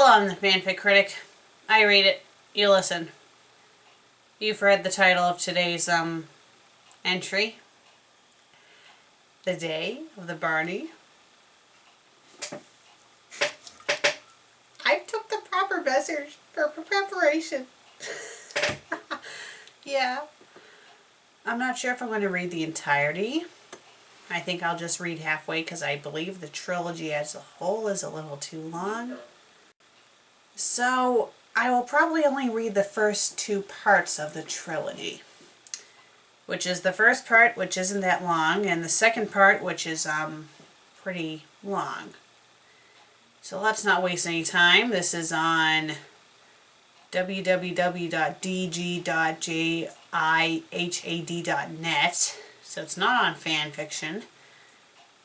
I'm the FanFic Critic. I read it. You listen. You've read the title of today's entry. The Day of the Barney. I took the proper measures for preparation. Yeah. I'm not sure if I'm going to read the entirety. I think I'll just read halfway because I believe the trilogy as a whole is a little too long. So I will probably only read the first two parts of the trilogy, which is the first part, which isn't that long, and the second part, which is pretty long. So let's not waste any time. This is on www.dg.jihad.net, so it's not on fanfiction.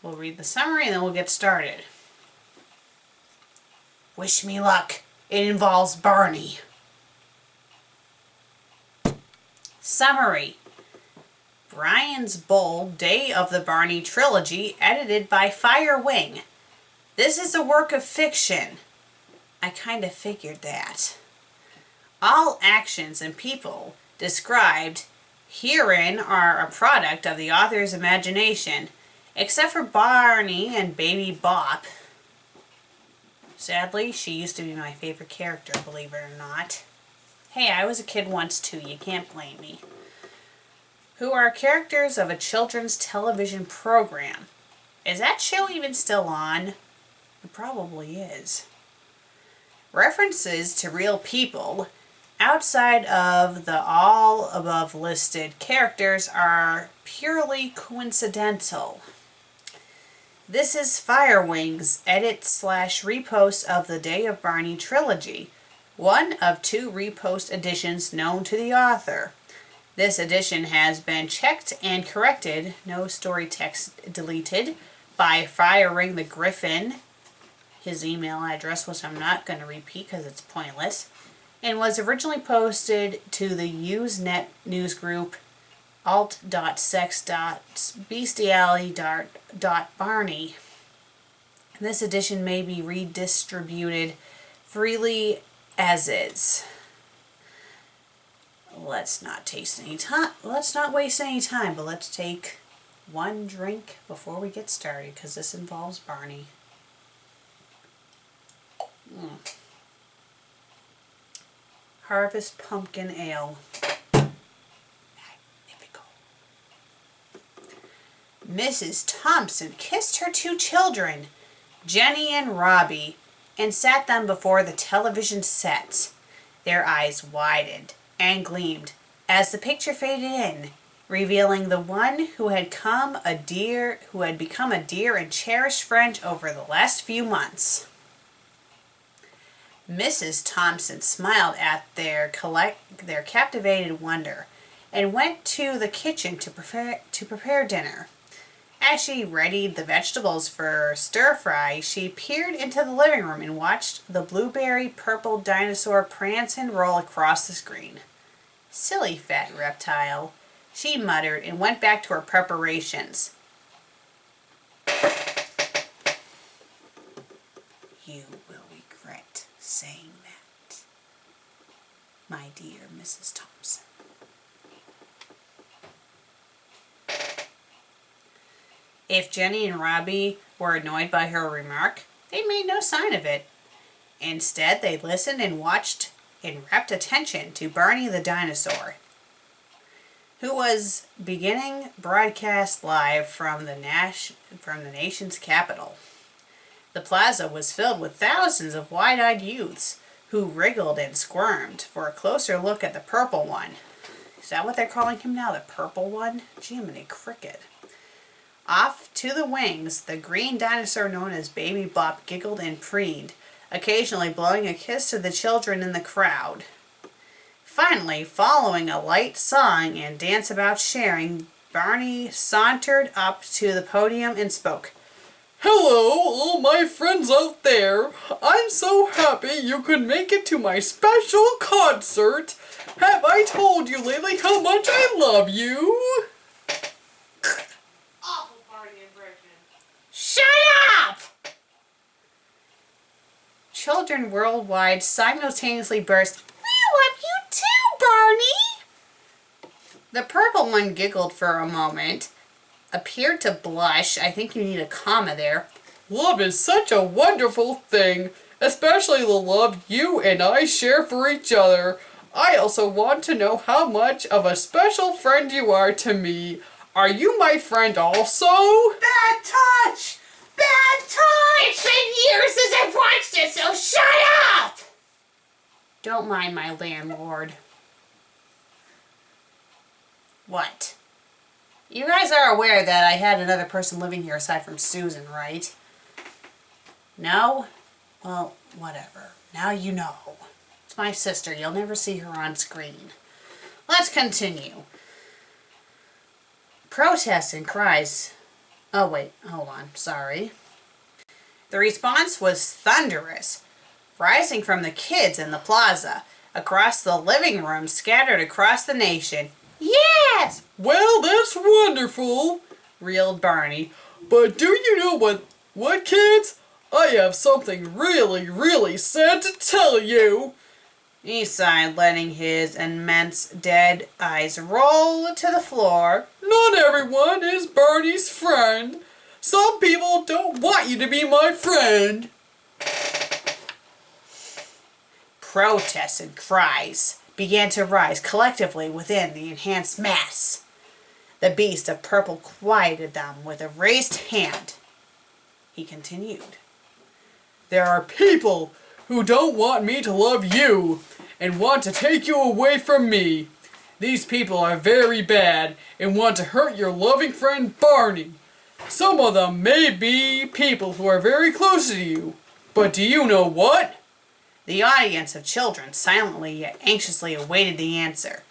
We'll read the summary and then we'll get started. Wish me luck. It involves Barney. Summary. Brian's Bold Day of the Barney trilogy, edited by Firewing. This is a work of fiction. I kind of figured that. All actions and people described herein are a product of the author's imagination, except for Barney and Baby Bop. Sadly, she used to be my favorite character, believe it or not. Hey, I was a kid once too, you can't blame me. Who are characters of a children's television program. Is that show even still on? It probably is. References to real people outside of the all above listed characters are purely coincidental. This is Firewing's edit/repost of the Day of Barney trilogy, one of 2 repost editions known to the author. This edition has been checked and corrected, no story text deleted, by Firewing the Griffin, his email address, which I'm not going to repeat because it's pointless, and was originally posted to the Usenet newsgroup alt.sex.bestiality.barney. This edition may be redistributed freely as is. Let's not waste any time, but let's take one drink before we get started because this involves Barney. Harvest Pumpkin Ale. Mrs. Thompson kissed her 2 children, Jenny and Robbie, and sat them before the television set. Their eyes widened and gleamed as the picture faded in, revealing the one who had become a dear and cherished friend over the last few months. Mrs. Thompson smiled at their captivated wonder and went to the kitchen to prepare dinner. As she readied the vegetables for stir-fry, she peered into the living room and watched the blueberry-purple dinosaur prance and roll across the screen. "Silly fat reptile," she muttered and went back to her preparations. "You will regret saying that, my dear Mrs. Thompson." If Jenny and Robbie were annoyed by her remark, they made no sign of it. Instead, they listened and watched in rapt attention to Barney the dinosaur, who was beginning broadcast live from the nation's capital. The plaza was filled with thousands of wide-eyed youths who wriggled and squirmed for a closer look at the purple one. Is that what they're calling him now, the purple one? Jiminy cricket. Off to the wings, the green dinosaur known as Baby Bop giggled and preened, occasionally blowing a kiss to the children in the crowd. Finally, following a light song and dance about sharing, Barney sauntered up to the podium and spoke. "Hello, all my friends out there. I'm so happy you could make it to my special concert. Have I told you lately how much I love you?" Shut up! children worldwide simultaneously burst, "We love you too, Barney!" The purple one giggled for a moment, appeared to blush. I think you need a comma there. Love is such a wonderful thing, especially the love you and I share for each other. I also want to know how much of a special friend you are to me. Are you my friend also? Bad touch! Bad touch! It's been years since I've watched it, so shut up! Don't mind my landlord. What? You guys are aware that I had another person living here aside from Susan, right? No? Well, whatever. Now you know. It's my sister. You'll never see her on screen. Let's continue. Protests and cries. Oh, wait. Hold on. Sorry. The response was thunderous, rising from the kids in the plaza, across the living room, scattered across the nation. Yes! Well, that's wonderful, Reeled Barney. but do you know what kids? I have something really, really sad to tell you. He sighed, letting his immense dead eyes roll to the floor. Not everyone is Barney's friend. Some people don't want you to be my friend. Protests and cries began to rise collectively within the enhanced mass. The beast of purple quieted them with a raised hand. He continued. There are people who don't want me to love you and want to take you away from me. These people are very bad and want to hurt your loving friend Barney. Some of them may be people who are very close to you, but do you know what? The audience of children silently yet anxiously awaited the answer.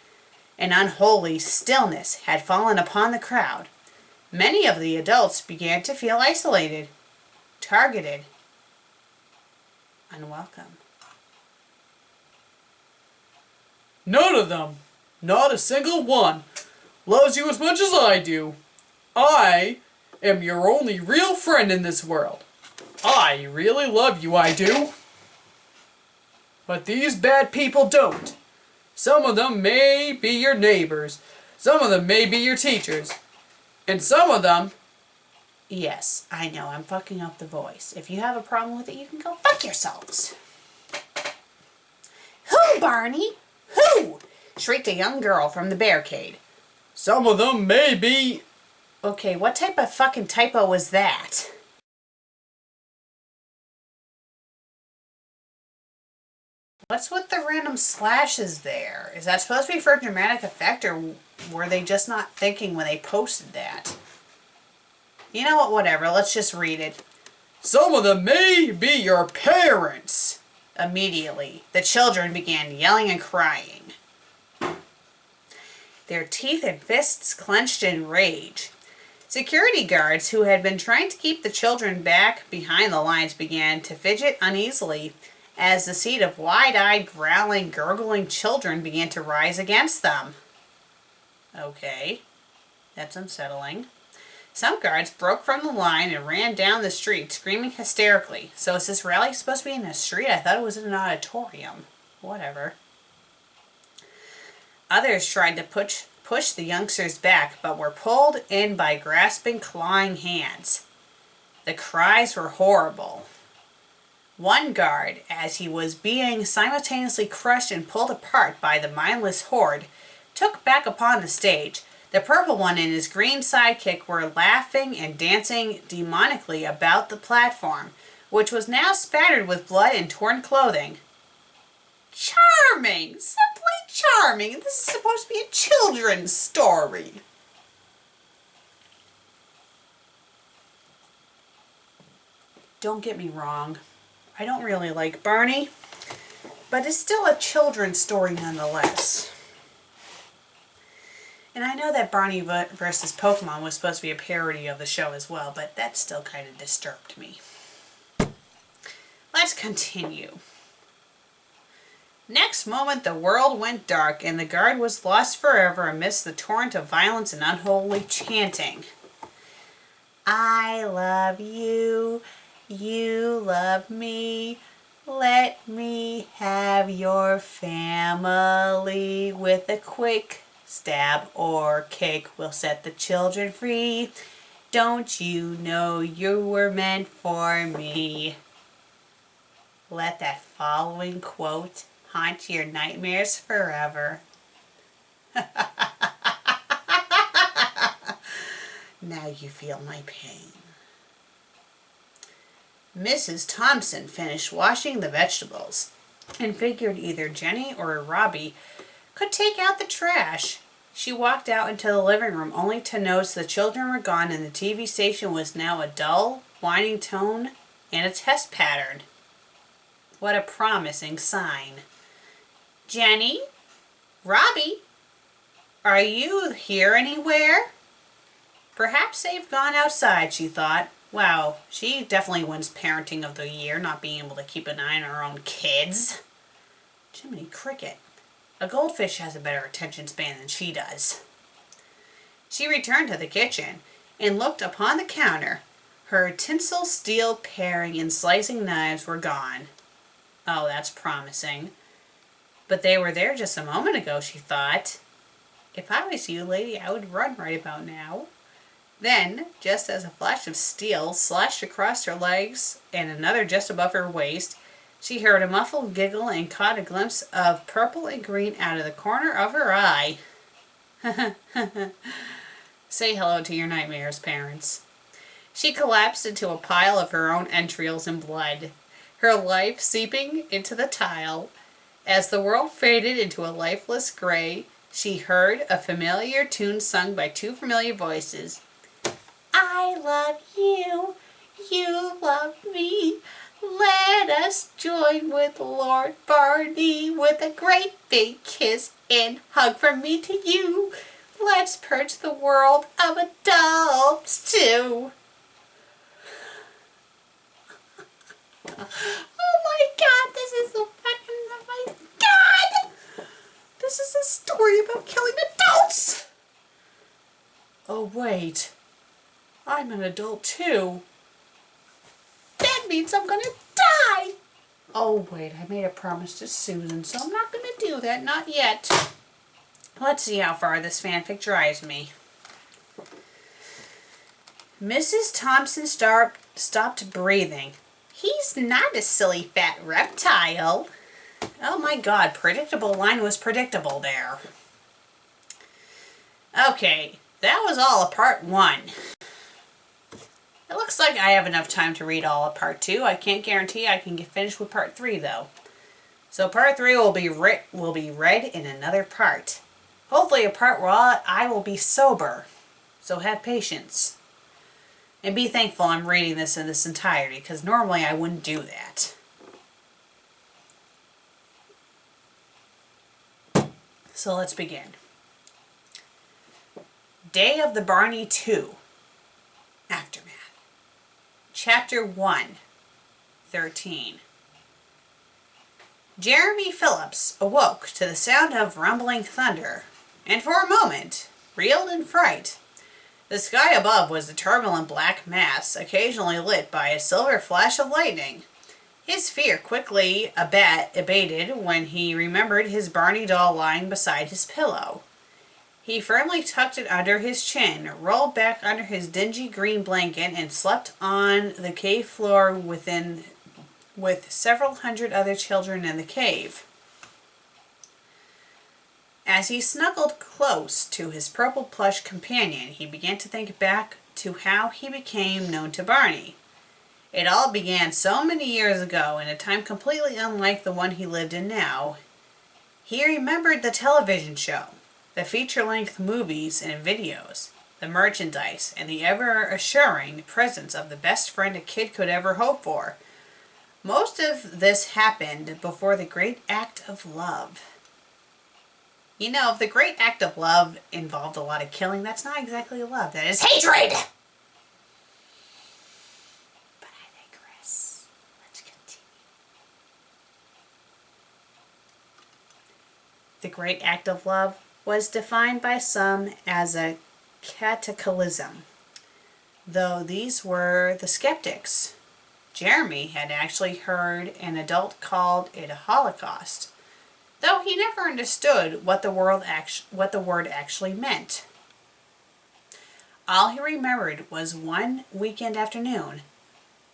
An unholy stillness had fallen upon the crowd. Many of the adults began to feel isolated, targeted, unwelcome. None of them, not a single one, loves you as much as I do. I am your only real friend in this world. I really love you, I do. But these bad people don't. Some of them may be your neighbors. Some of them may be your teachers. And some of them... Yes, I know, I'm fucking up the voice. If you have a problem with it, you can go fuck yourselves. Who, Barney? Who? Shrieked a young girl from the barricade. Some of them may be... Okay, what type of fucking typo was that? What's with the random slashes there? Is that supposed to be for dramatic effect, or were they just not thinking when they posted that? You know what, whatever, let's just read it. Some of them may be your parents. Immediately, the children began yelling and crying, their teeth and fists clenched in rage. Security guards who had been trying to keep the children back behind the lines began to fidget uneasily as the sea of wide-eyed, growling, gurgling children began to rise against them. Okay, that's unsettling. Some guards broke from the line and ran down the street, screaming hysterically. So is this rally supposed to be in a street? I thought it was in an auditorium. Whatever. Others tried to push the youngsters back, but were pulled in by grasping, clawing hands. The cries were horrible. One guard, as he was being simultaneously crushed and pulled apart by the mindless horde, took back upon the stage. The purple one and his green sidekick were laughing and dancing demonically about the platform, which was now spattered with blood and torn clothing. Charming! Simply charming! This is supposed to be a children's story. Don't get me wrong. I don't really like Barney, but it's still a children's story nonetheless. And I know that Barney versus Pokemon was supposed to be a parody of the show as well, but that still kind of disturbed me. Let's continue. Next moment, the world went dark, and the guard was lost forever amidst the torrent of violence and unholy chanting. I love you, you love me, Let me have your family. With a quick stab or kick will set the children free. Don't you know you were meant for me? Let that following quote haunt your nightmares forever. Now you feel my pain. Mrs. Thompson finished washing the vegetables and figured either Jenny or Robbie could take out the trash. She walked out into the living room only to notice the children were gone and the TV station was now a dull, whining tone and a test pattern. What a promising sign. Jenny? Robbie? Are you here anywhere? Perhaps they've gone outside, she thought. Wow, she definitely wins parenting of the year, not being able to keep an eye on her own kids. Jiminy Cricket. A goldfish has a better attention span than she does. She returned to the kitchen and looked upon the counter. Her tinsel steel paring and slicing knives were gone. Oh, that's promising. But they were there just a moment ago, she thought. If I was you, lady, I would run right about now. Then, just as a flash of steel slashed across her legs and another just above her waist, she heard a muffled giggle and caught a glimpse of purple and green out of the corner of her eye. Say hello to your nightmares, parents. She collapsed into a pile of her own entrails and blood, her life seeping into the tile. As the world faded into a lifeless gray, she heard a familiar tune sung by two familiar voices. I love you, you love me. Let us join with Lord Barney with a great big kiss and hug from me to you. Let's purge the world of adults too. Oh my God, this is so fucking, oh my God! This is a story about killing adults! Oh wait, I'm an adult too. That means I'm gonna die! Oh wait, I made a promise to Susan, so I'm not gonna do that, not yet. Let's see how far this fanfic drives me. Mrs. Thompson stopped breathing. He's not a silly fat reptile. Oh my God, predictable line was predictable there. Okay, that was all of part 1. It looks like I have enough time to read all of part 2. I can't guarantee I can get finished with part 3 though. So part 3 will be read in another part. Hopefully a part where I will be sober. So have patience. And be thankful I'm reading this in its entirety, because normally I wouldn't do that. So let's begin. Day of the Barney 2. Aftermath. Chapter 1. 13. Jeremy Phillips awoke to the sound of rumbling thunder, and for a moment reeled in fright. The sky above was a turbulent black mass, occasionally lit by a silver flash of lightning. His fear quickly abated when he remembered his Barney doll lying beside his pillow. He firmly tucked it under his chin, rolled back under his dingy green blanket, and slept on the cave floor with several hundred other children in the cave. As he snuggled close to his purple plush companion, he began to think back to how he became known to Barney. It all began so many years ago, in a time completely unlike the one he lived in now. He remembered the television show, the feature-length movies and videos, the merchandise, and the ever-assuring presence of the best friend a kid could ever hope for. Most of this happened before the great act of love. You know, if the great act of love involved a lot of killing, that's not exactly love. That is hatred! But I digress. Let's continue. The great act of love was defined by some as a cataclysm, though these were the skeptics. Jeremy had actually heard an adult called it a Holocaust, though he never understood what the word actually meant. All he remembered was one weekend afternoon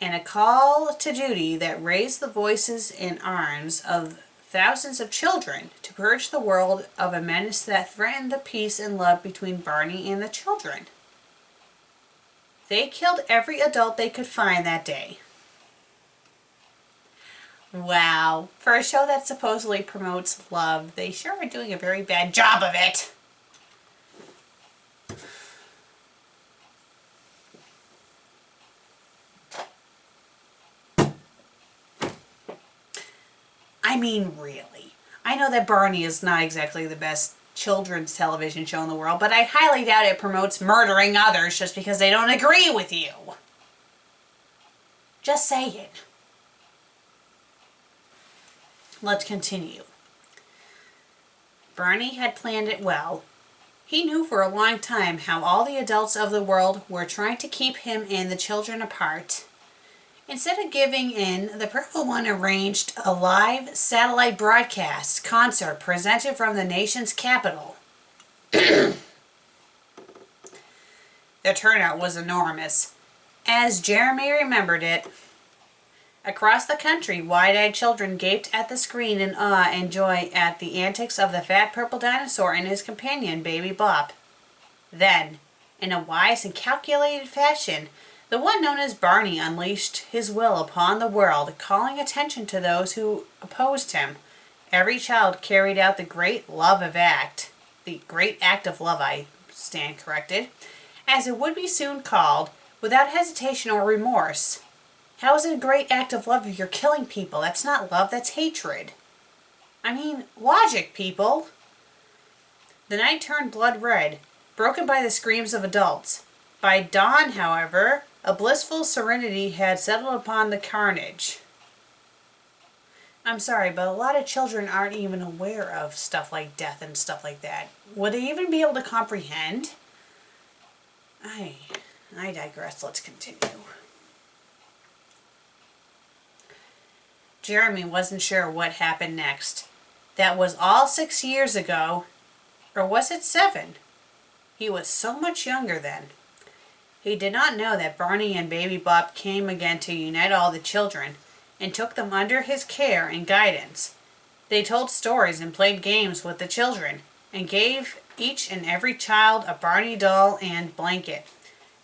and a call to duty that raised the voices and arms of thousands of children to purge the world of a menace that threatened the peace and love between Barney and the children. They killed every adult they could find that day. Wow, for a show that supposedly promotes love, they sure are doing a very bad job of it. I mean, really. I know that Barney is not exactly the best children's television show in the world, but I highly doubt it promotes murdering others just because they don't agree with you. Just saying. Let's continue. Barney had planned it well. He knew for a long time how all the adults of the world were trying to keep him and the children apart. Instead of giving in, the Purple One arranged a live satellite broadcast concert presented from the nation's capital. The turnout was enormous. As Jeremy remembered it, across the country, wide-eyed children gaped at the screen in awe and joy at the antics of the fat purple dinosaur and his companion, Baby Bop. Then, in a wise and calculated fashion, the one known as Barney unleashed his will upon the world, calling attention to those who opposed him. Every child carried out the great act of love, I stand corrected, as it would be soon called, without hesitation or remorse. How is it a great act of love if you're killing people? That's not love, that's hatred. I mean, logic, people. The night turned blood red, broken by the screams of adults. By dawn, however, a blissful serenity had settled upon the carnage. I'm sorry, but a lot of children aren't even aware of stuff like death and stuff like that. Would they even be able to comprehend? I digress. Let's continue. Jeremy wasn't sure what happened next. That was all 6 years ago. Or was it 7? He was so much younger then. He did not know that Barney and Baby Bop came again to unite all the children and took them under his care and guidance. They told stories and played games with the children and gave each and every child a Barney doll and blanket.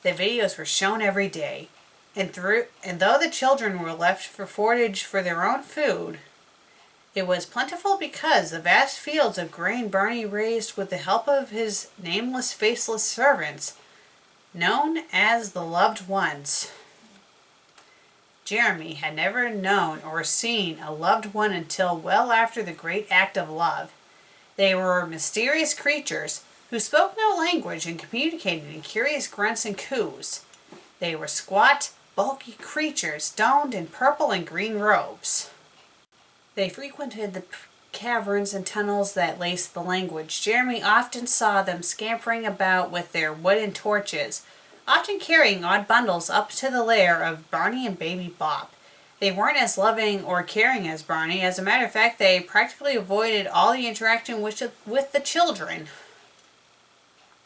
The videos were shown every day. And though the children were left for forage for their own food, it was plentiful because the vast fields of grain Barney raised with the help of his nameless, faceless servants, known as the Loved Ones. Jeremy had never known or seen a loved one until well after the great act of love. They were mysterious creatures who spoke no language and communicated in curious grunts and coos. They were squat, bulky creatures donned in purple and green robes. They frequented the caverns and tunnels that laced the language. Jeremy often saw them scampering about with their wooden torches, often carrying odd bundles up to the lair of Barney and Baby Bop. They weren't as loving or caring as Barney. As a matter of fact, they practically avoided all the interaction with the children.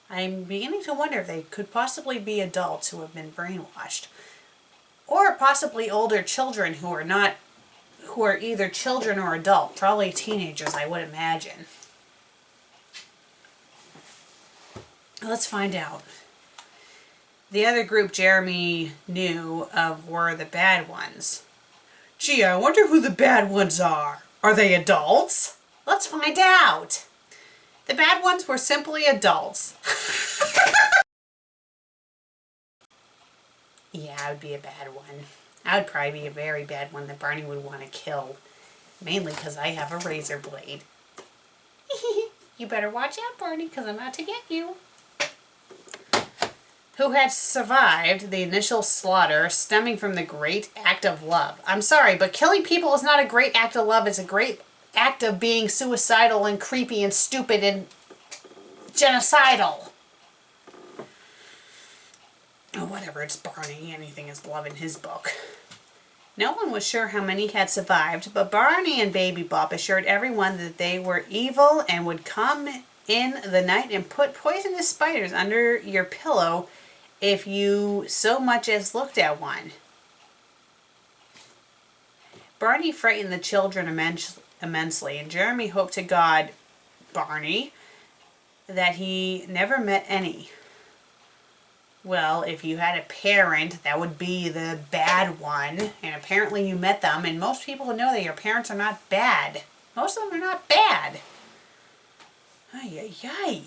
I'm beginning to wonder if they could possibly be adults who have been brainwashed. Or possibly older children who are either children or adult. Probably teenagers, I would imagine. Let's find out. The other group Jeremy knew of were the bad ones. Gee, I wonder who the bad ones are. Are they adults? Let's find out. The bad ones were simply adults. Yeah, I would be a bad one. I would probably be a very bad one that Barney would want to kill. Mainly because I have a razor blade. You better watch out, Barney, because I'm out to get you. Who had survived the initial slaughter stemming from the great act of love. I'm sorry, but killing people is not a great act of love. It's a great act of being suicidal and creepy and stupid and genocidal. Oh, whatever, it's Barney. Anything is love in his book. No one was sure how many had survived, but Barney and Baby Bop assured everyone that they were evil and would come in the night and put poisonous spiders under your pillow if you so much as looked at one. Barney frightened the children immensely, and Jeremy hoped to God, Barney, that he never met any. Well, if you had a parent, that would be the bad one, and apparently you met them, and most people know that your parents are not bad. Most of them are not bad. Ay, ay, ay.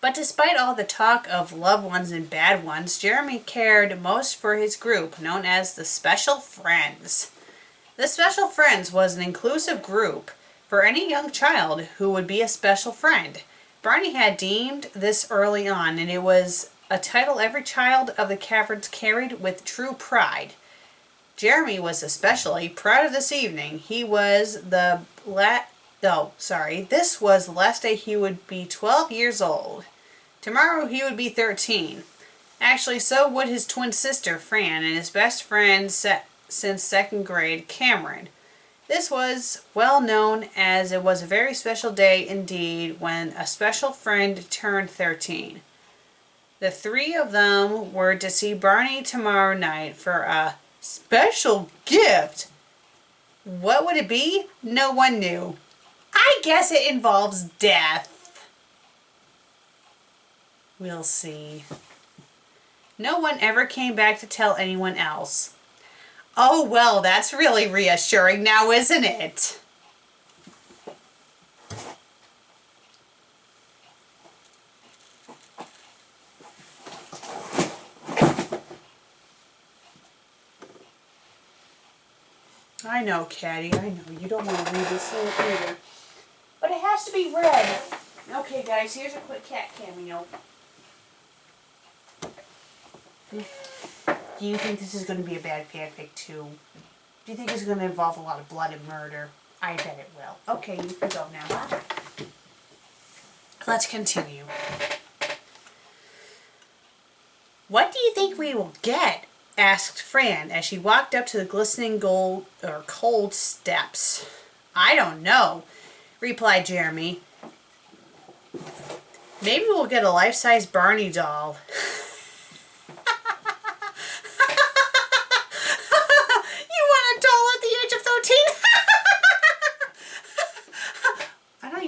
But despite all the talk of loved ones and bad ones, Jeremy cared most for his group, known as the Special Friends. The Special Friends was an inclusive group for any young child who would be a special friend. Barney had deemed this early on, and it was a title every child of the Caverns carried with true pride. Jeremy was especially proud of this evening. This was the last day he would be 12 years old. Tomorrow he would be 13. Actually, so would his twin sister, Fran, and his best friend since second grade, Cameron. This was well known as it was a very special day indeed when a special friend turned 13. The three of them were to see Barney tomorrow night for a special gift. What would it be? No one knew. I guess it involves death. We'll see. No one ever came back to tell anyone else. Oh, well, that's really reassuring now, isn't it? I know, Caddy, I know. You don't want to read this either. But it has to be read. Okay, guys, here's a quick cat cameo. Do you think this is going to be a bad fanfic too? Do you think it's going to involve a lot of blood and murder? I bet it will. Okay, you can go now. Let's continue. What do you think we will get? Asked Fran as she walked up to the glistening cold steps. I don't know, replied Jeremy. Maybe we'll get a life-size Barney doll.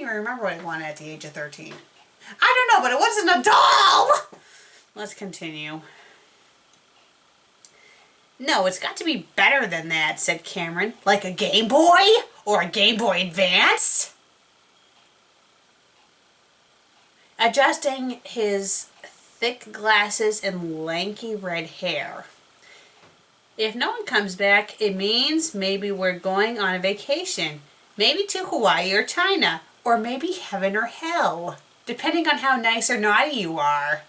I remember what I wanted at the age of 13. I don't know, but it wasn't a doll! Let's continue. No, it's got to be better than that, said Cameron. Like a Game Boy? Or a Game Boy Advance? Adjusting his thick glasses and lanky red hair. If no one comes back, it means maybe we're going on a vacation. Maybe to Hawaii or China. Or maybe heaven or hell, depending on how nice or naughty you are.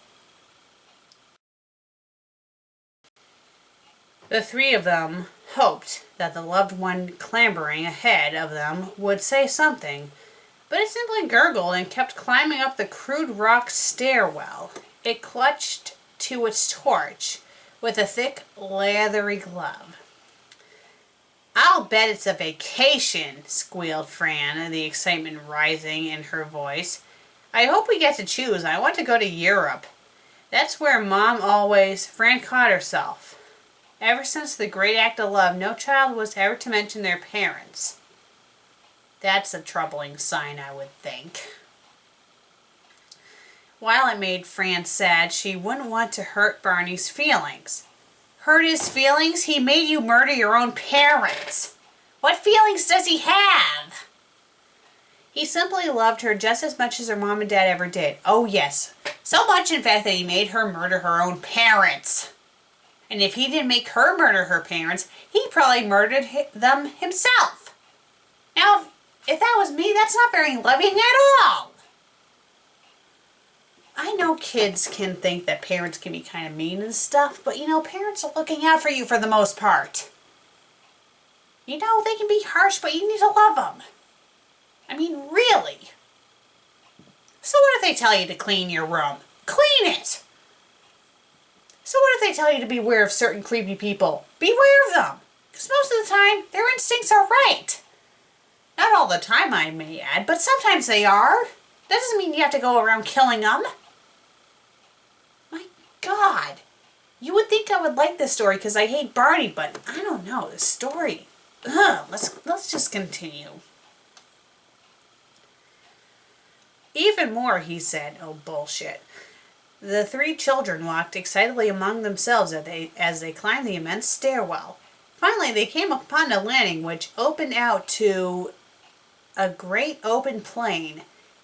The three of them hoped that the loved one clambering ahead of them would say something, but it simply gurgled and kept climbing up the crude rock stairwell. It clutched to its torch with a thick, leathery glove. I'll bet it's a vacation, squealed Fran, the excitement rising in her voice. I hope we get to choose. I want to go to Europe. That's where Fran caught herself. Ever since the great act of love, no child was ever to mention their parents. That's a troubling sign, I would think. While it made Fran sad, she wouldn't want to hurt Barney's feelings. Hurt his feelings? He made you murder your own parents. What feelings does he have? He simply loved her just as much as her mom and dad ever did. Oh yes, so much in fact that he made her murder her own parents. And if he didn't make her murder her parents, he probably murdered them himself. Now, if that was me, that's not very loving at all. I know kids can think that parents can be kind of mean and stuff, but you know, parents are looking out for you for the most part. You know, they can be harsh, but you need to love them. I mean, really. So what if they tell you to clean your room? Clean it! So what if they tell you to beware of certain creepy people, beware of them. Because most of the time, their instincts are right. Not all the time, I may add, but sometimes they are. That doesn't mean you have to go around killing them. My God. You would think I would like this story because I hate Barney, but I don't know. This story... Ugh, let's just continue. Even more, he said. Oh, bullshit. The three children walked excitedly among themselves as they climbed the immense stairwell. Finally, they came upon a landing which opened out to a great open plain.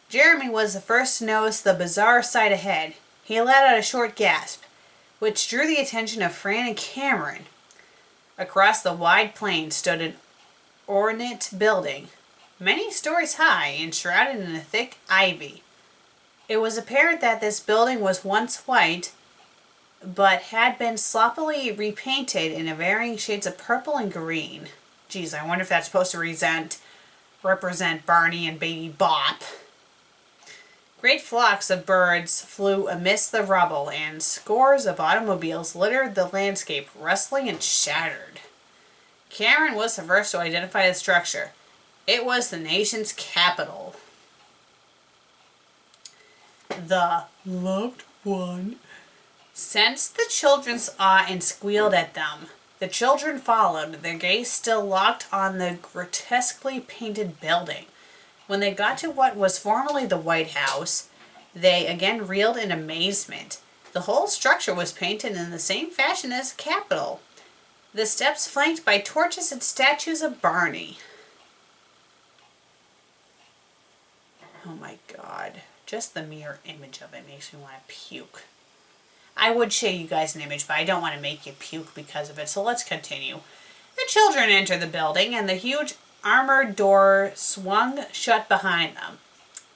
Jeremy was the first to notice the bizarre sight ahead. He let out a short gasp, which drew the attention of Fran and Cameron. Across the wide plain stood an ornate building, many stories high and shrouded in a thick ivy. It was apparent that this building was once white, but had been sloppily repainted in varying shades of purple and green. Geez, I wonder if that's supposed to represent Barney and Baby Bop. Great flocks of birds flew amidst the rubble, and scores of automobiles littered the landscape, rustling and shattered. Cameron was the first to identify the structure. It was the nation's capital. The loved one sensed the children's awe and squealed at them. The children followed, their gaze still locked on the grotesquely painted building. When they got to what was formerly the White House, they again reeled in amazement. The whole structure was painted in the same fashion as the Capitol. The steps flanked by torches and statues of Barney. Oh my God. Just the mere image of it makes me want to puke. I would show you guys an image, but I don't want to make you puke because of it, so let's continue. The children entered the building, and the huge armored door swung shut behind them.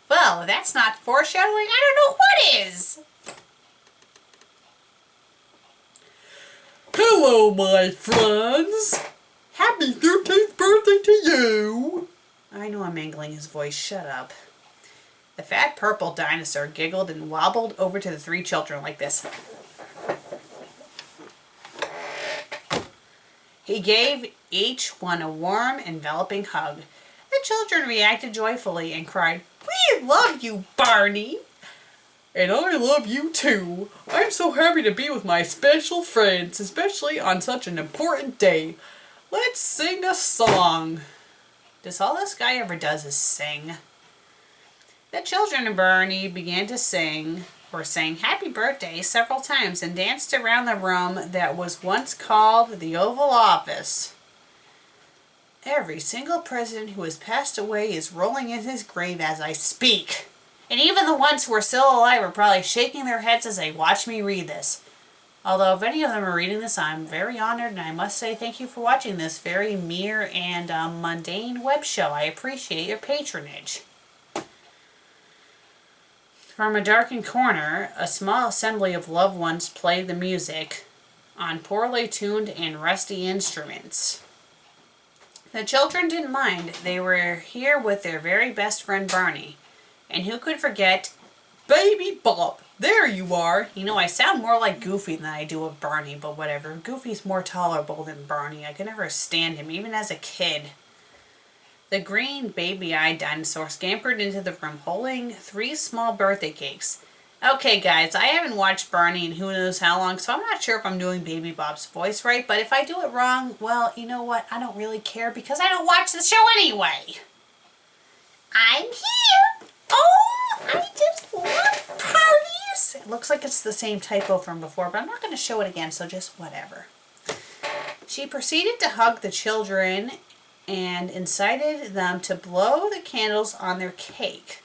Well, if that's not foreshadowing, I don't know what is! Hello, my friends! Happy 13th birthday to you! I know I'm mangling his voice. Shut up. The fat purple dinosaur giggled and wobbled over to the three children like this. He gave each one a warm, enveloping hug. The children reacted joyfully and cried, "We love you, Barney!" And I love you too. I'm so happy to be with my special friends, especially on such an important day. Let's sing a song. Does all this guy ever does is sing. The children and Barney began to sing, or sang happy birthday several times and danced around the room that was once called the Oval Office. Every single president who has passed away is rolling in his grave as I speak. And even the ones who are still alive are probably shaking their heads as they watch me read this. Although if any of them are reading this, I'm very honored, and I must say thank you for watching this very mere and mundane web show. I appreciate your patronage. From a darkened corner, a small assembly of loved ones played the music on poorly tuned and rusty instruments. The children didn't mind. They were here with their very best friend Barney. And who could forget Baby Bop, there you are. You know, I sound more like Goofy than I do of Barney, but whatever. Goofy's more tolerable than Barney. I could never stand him, even as a kid. The green, baby-eyed dinosaur scampered into the room, holding 3 small birthday cakes. Okay, guys, I haven't watched Barney in who knows how long, so I'm not sure if I'm doing Baby Bop's voice right, but if I do it wrong, well, you know what? I don't really care because I don't watch the show anyway. I'm here. Oh, I just love parties. It looks like it's the same typo from before, but I'm not going to show it again, so just whatever. She proceeded to hug the children and incited them to blow the candles on their cake.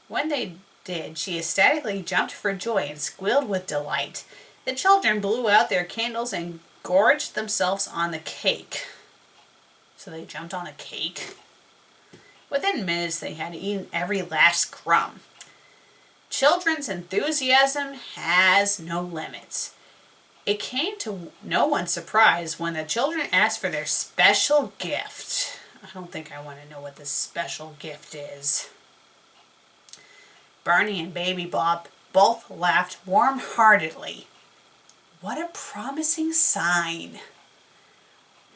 When they did, she ecstatically jumped for joy and squealed with delight. The children blew out their candles and gorged themselves on the cake. So they jumped on the cake? Within minutes, they had eaten every last crumb. Children's enthusiasm has no limits. It came to no one's surprise when the children asked for their special gift. I don't think I want to know what this special gift is. Barney and Baby Bop both laughed warm-heartedly. What a promising sign.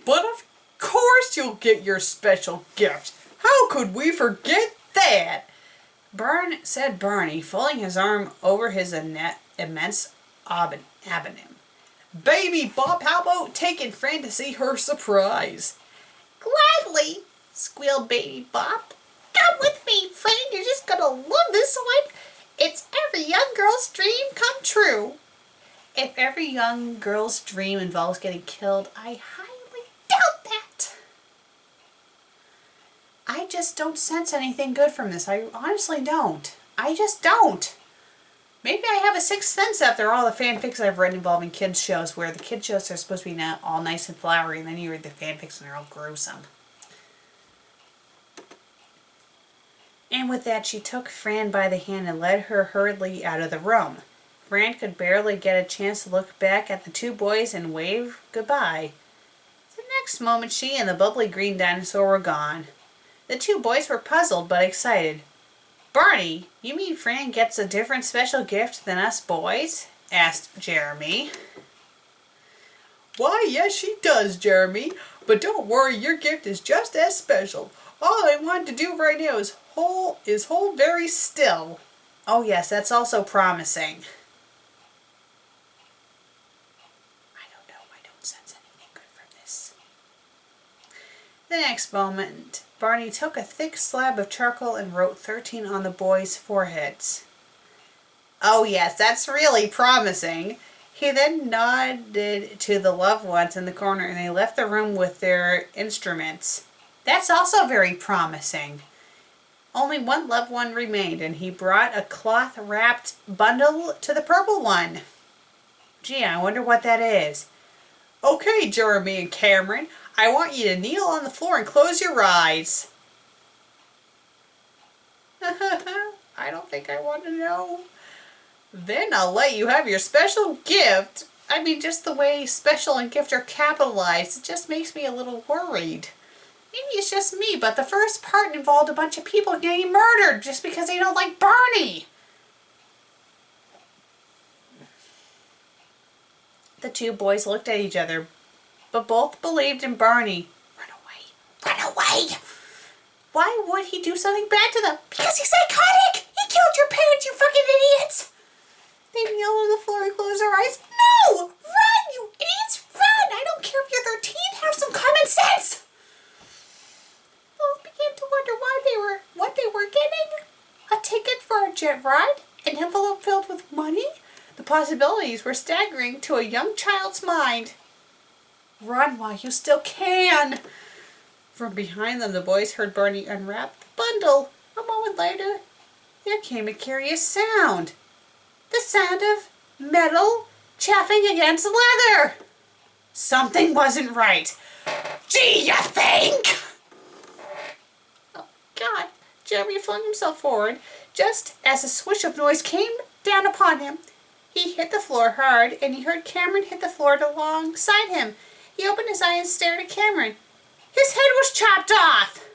But of course you'll get your special gift. How could we forget that? Said Barney, folding his arm over his immense abdomen. Baby Bop, how about taking Fran to see her surprise? Gladly, squealed Baby Bop. Come with me, friend. You're just gonna love this one. It's every young girl's dream come true. If every young girl's dream involves getting killed, I highly Doubt that. I just don't sense anything good from this. I honestly don't. I just don't. Maybe I have a sixth sense after all the fanfics I've read involving kids shows, where the kids shows are supposed to be all nice and flowery, and then you read the fanfics and they're all gruesome. And with that, she took Fran by the hand and led her hurriedly out of the room. Fran could barely get a chance to look back at the two boys and wave goodbye. The next moment, she and the bubbly green dinosaur were gone. The two boys were puzzled but excited. Barney, you mean Fran gets a different special gift than us boys? Asked Jeremy. Why, yes, she does, Jeremy. But don't worry, your gift is just as special. All I want to do right now is hold very still. Oh yes, that's also promising. I don't know. I don't sense anything good from this. The next moment, Barney took a thick slab of charcoal and wrote 13 on the boys' foreheads. Oh yes, that's really promising. He then nodded to the loved ones in the corner and they left the room with their instruments. That's also very promising. Only one loved one remained, and he brought a cloth-wrapped bundle to the purple one. Gee, I wonder what that is. Okay, Jeremy and Cameron, I want you to kneel on the floor and close your eyes. I don't think I want to know. Then I'll let you have your special gift. I mean, just the way special and gift are capitalized, it just makes me a little worried. Maybe it's just me, but the first part involved a bunch of people getting murdered just because they don't like Barney. The two boys looked at each other, but both believed in Barney. Run away. Run away! Why would he do something bad to them? Because he's psychotic. He killed your parents, you fucking idiots. They kneeled on the floor and closed their eyes. No! Run, you idiots, run! I don't care if you're 13. Have some common sense. Both began to wonder what they were getting. A ticket for a jet ride? An envelope filled with money? The possibilities were staggering to a young child's mind. Run while you still can. From behind them, the boys heard Barney unwrap the bundle. A moment later, there came a curious sound. The sound of metal chaffing against leather. Something wasn't right. Gee, you think? God, Jeremy flung himself forward. Just as a swish of noise came down upon him, he hit the floor hard, and he heard Cameron hit the floor alongside him. He opened his eyes and stared at Cameron. His head was chopped off.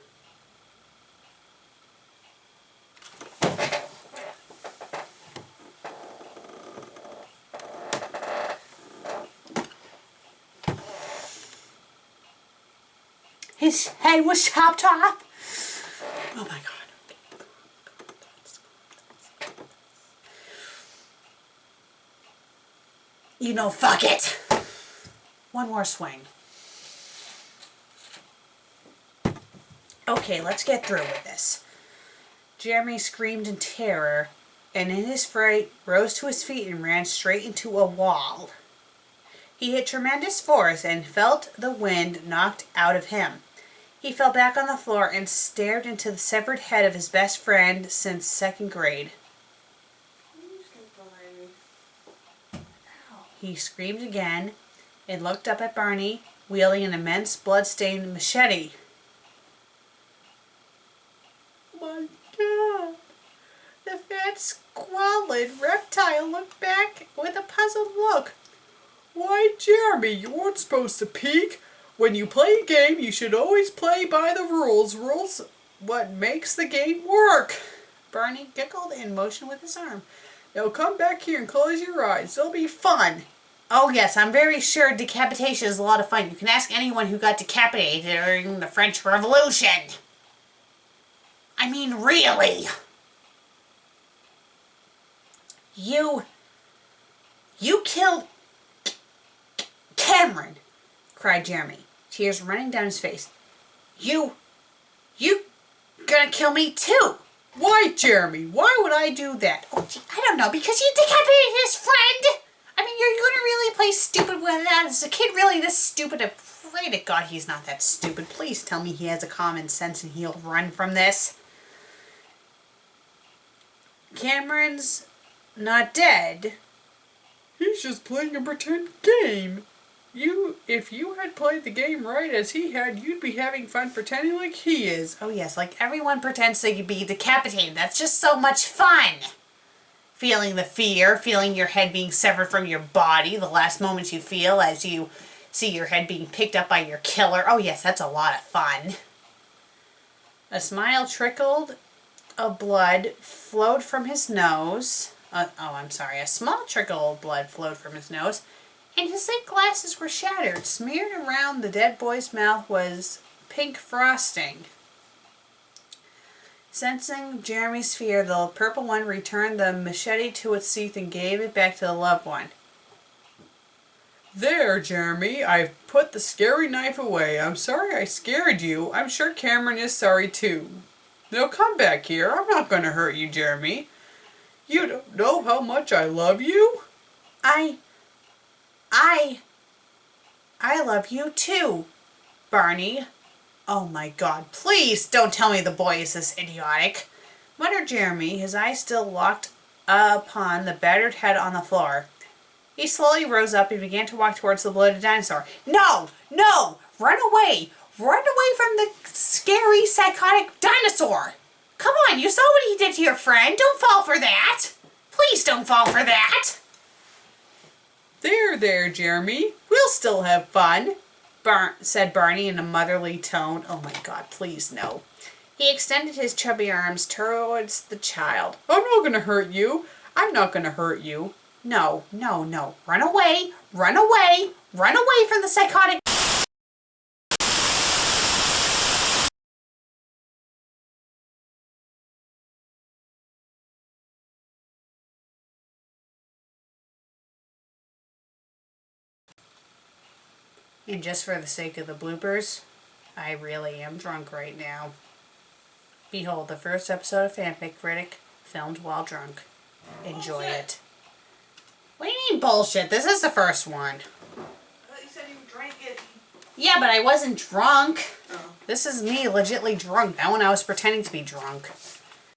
His head was chopped off. Oh my God. You know, fuck it. One more swing. Okay, let's get through with this. Jeremy screamed in terror, and in his fright rose to his feet and ran straight into a wall. He hit tremendous force and felt the wind knocked out of him. He fell back on the floor and stared into the severed head of his best friend since second grade. He screamed again and looked up at Barney, wielding an immense blood-stained machete. My God! The fat, squalid reptile looked back with a puzzled look. Why, Jeremy, you weren't supposed to peek. When you play a game, you should always play by the rules. Rules what makes the game work. Barney giggled and motioned with his arm. Now come back here and close your eyes. It'll be fun. Oh yes, I'm very sure decapitation is a lot of fun. You can ask anyone who got decapitated during the French Revolution. I mean, really? You killed Cameron, cried Jeremy, tears running down his face. You gonna kill me too. Why, Jeremy? Why would I do that? Oh, gee, I don't know, because you decapitated his friend. I mean, you're gonna really play stupid with that? Is a kid really this stupid? I pray to God he's not that stupid. Please tell me he has a common sense and he'll run from this. Cameron's not dead. He's just playing a pretend game. If you had played the game right as he had, you'd be having fun pretending like he is. Oh yes, like everyone pretends they could be decapitated. That's just so much fun. Feeling the fear, feeling your head being severed from your body, the last moments you feel as you see your head being picked up by your killer. Oh yes, that's a lot of fun. A smile trickled of blood flowed from his nose. A small trickle of blood flowed from his nose, and his thick glasses were shattered. Smeared around the dead boy's mouth was pink frosting. Sensing Jeremy's fear, the purple one returned the machete to its sheath and gave it back to the loved one. There, Jeremy, I've put the scary knife away. I'm sorry I scared you. I'm sure Cameron is sorry too. Now come back here. I'm not going to hurt you, Jeremy. You don't know how much I love you? I love you too, Barney. Oh my God, please don't tell me the boy is this idiotic, muttered Jeremy, his eyes still locked upon the battered head on the floor. He slowly rose up and began to walk towards the bloated dinosaur. No! Run away! Run away from the scary, psychotic dinosaur! Come on, you saw what he did to your friend. Don't fall for that. Please don't fall for that. There, Jeremy. We'll still have fun, said Barney in a motherly tone. Oh my God, please no. He extended his chubby arms towards the child. I'm not going to hurt you. I'm not going to hurt you. No. Run away from the psychotic. And just for the sake of the bloopers, I really am drunk right now. Behold, the first episode of FanFic Critic, filmed while drunk. Enjoy it. What do you mean bullshit? This is the first one. I thought you said you drank it. Yeah, but I wasn't drunk. Oh. This is me legitly drunk. That one I was pretending to be drunk.